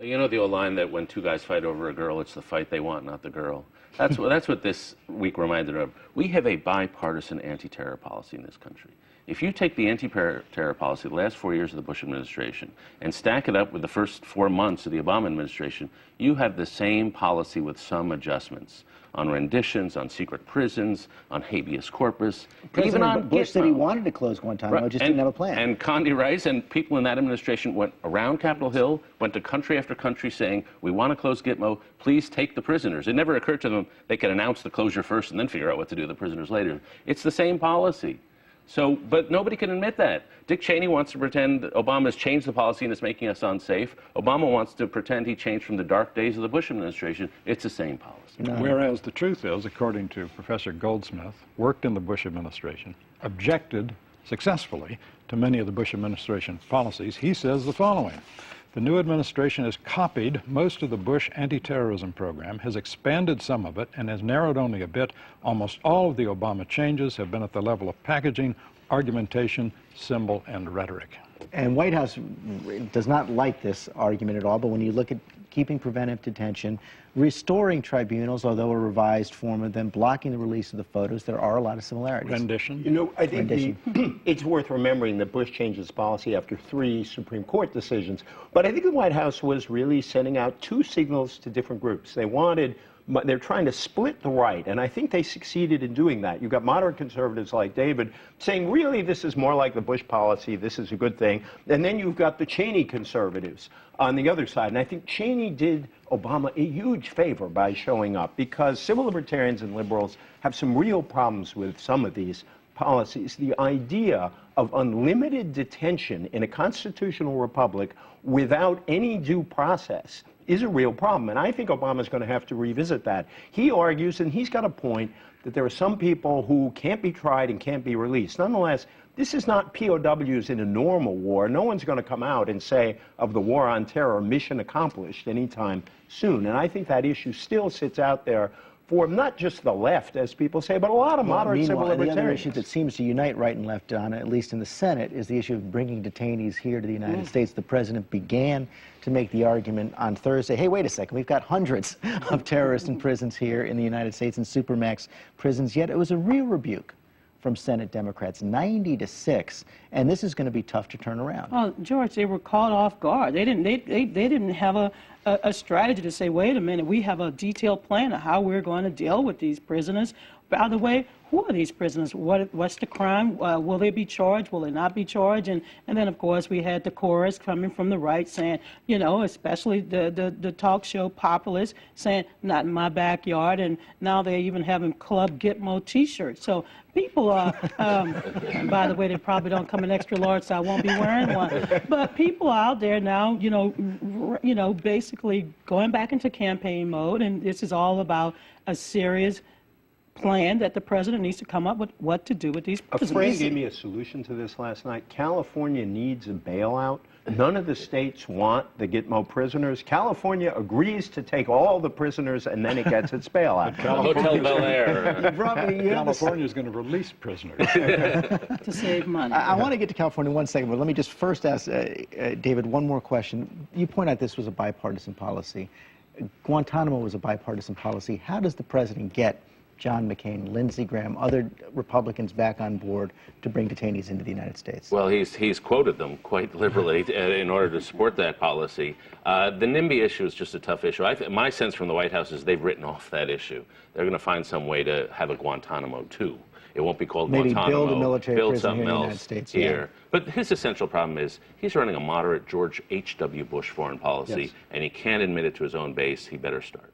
You know the old line that when two guys fight over a girl, it's the fight they want, not the girl. That's what this week reminded of. We have a bipartisan anti-terror policy in this country. If you take the anti-terror policy of the last 4 years of the Bush administration and stack it up with the first 4 months of the Obama administration, you have the same policy with some adjustments on renditions, on secret prisons, on habeas corpus, even on Bush said he wanted to close Guantanamo, just didn't have a plan. And Condi Rice and people in that administration went around Capitol Hill, went to country after country saying, we want to close Gitmo, please take the prisoners. It never occurred to them they could announce the closure first and then figure out what to do with the prisoners later. It's the same policy. So, but nobody can admit that. Dick Cheney wants to pretend that Obama's changed the policy and is making us unsafe. Obama wants to pretend he changed from the dark days of the Bush administration. It's the same policy. Whereas the truth is, according to Professor Goldsmith, worked in the Bush administration, objected successfully to many of the Bush administration policies, he says the following: the new administration has copied most of the Bush anti-terrorism program, has expanded some of it, and has narrowed only a bit. Almost all of the Obama changes have been at the level of packaging, argumentation, symbol, and rhetoric. And White House does not like this argument at all, but when you look at keeping preventive detention, restoring tribunals, although a revised form of them, blocking the release of the photos, there are a lot of similarities. Rendition. You know, I think it's worth remembering that Bush changed his policy after 3 Supreme Court decisions. But I think the White House was really sending out 2 signals to different groups. They're trying to split the right, and I think they succeeded in doing that. You've got moderate conservatives like David saying, really, this is more like the Bush policy, this is a good thing. And then you've got the Cheney conservatives on the other side. And I think Cheney did Obama a huge favor by showing up, because civil libertarians and liberals have some real problems with some of these policies. The idea of unlimited detention in a constitutional republic without any due process is a real problem, and I think Obama's going to have to revisit that. He argues, and he's got a point, that there are some people who can't be tried and can't be released. Nonetheless, this is not POWs in a normal war. No one's going to come out and say of the war on terror, mission accomplished anytime soon, and I think that issue still sits out there for not just the left, as people say, but a lot of moderate civil libertarians. The other issue that seems to unite right and left on, at least in the Senate, is the issue of bringing detainees here to the United States. The president began to make the argument on Thursday, hey, wait a second, we've got hundreds of terrorists in prisons here in the United States, in supermax prisons, yet it was a real rebuke from Senate Democrats, 90-6, and this is going to be tough to turn around. Well, George, they were caught off guard. They didn't have a strategy to say, wait a minute, we have a detailed plan of how we're going to deal with these prisoners. By the way, who are these prisoners? What's the crime? Will they be charged? Will they not be charged? And then, of course, we had the chorus coming from the right saying, you know, especially the talk show populists saying, not in my backyard. And now they're even having Club Gitmo T-shirts. So people are, and by the way, they probably don't come in extra large, so I won't be wearing one. But people are out there now, you know, basically going back into campaign mode. And this is all about a serious plan that the president needs to come up with what to do with these prisoners. A friend gave me a solution to this last night. California needs a bailout. None of the states want the Gitmo prisoners. California agrees to take all the prisoners, and then it gets its bailout. Hotel Bel Air. California is going to release prisoners. To save money. I want to get to California in 1 second, but let me just first ask David one more question. You point out this was a bipartisan policy. Guantanamo was a bipartisan policy. How does the president get John McCain, Lindsey Graham, other Republicans back on board to bring detainees into the United States? Well, he's quoted them quite liberally in order to support that policy. The NIMBY issue is just a tough issue. My sense from the White House is they've written off that issue. They're going to find some way to have a Guantanamo II. It won't be called Maybe Guantanamo. build a military prison here in the United States here. But his essential problem is he's running a moderate George H.W. Bush foreign policy, and he can't admit it to his own base. He better start.